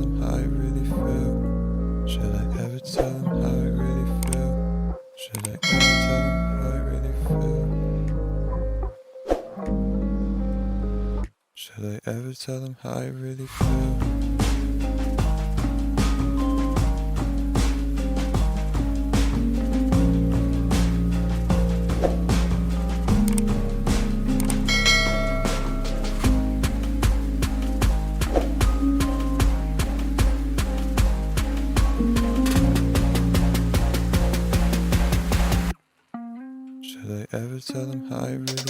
them how I really feel? Should I ever tell them how I really feel? Should I ever tell them how I really feel? Should I ever tell them how I really feel? Should I ever tell them how I really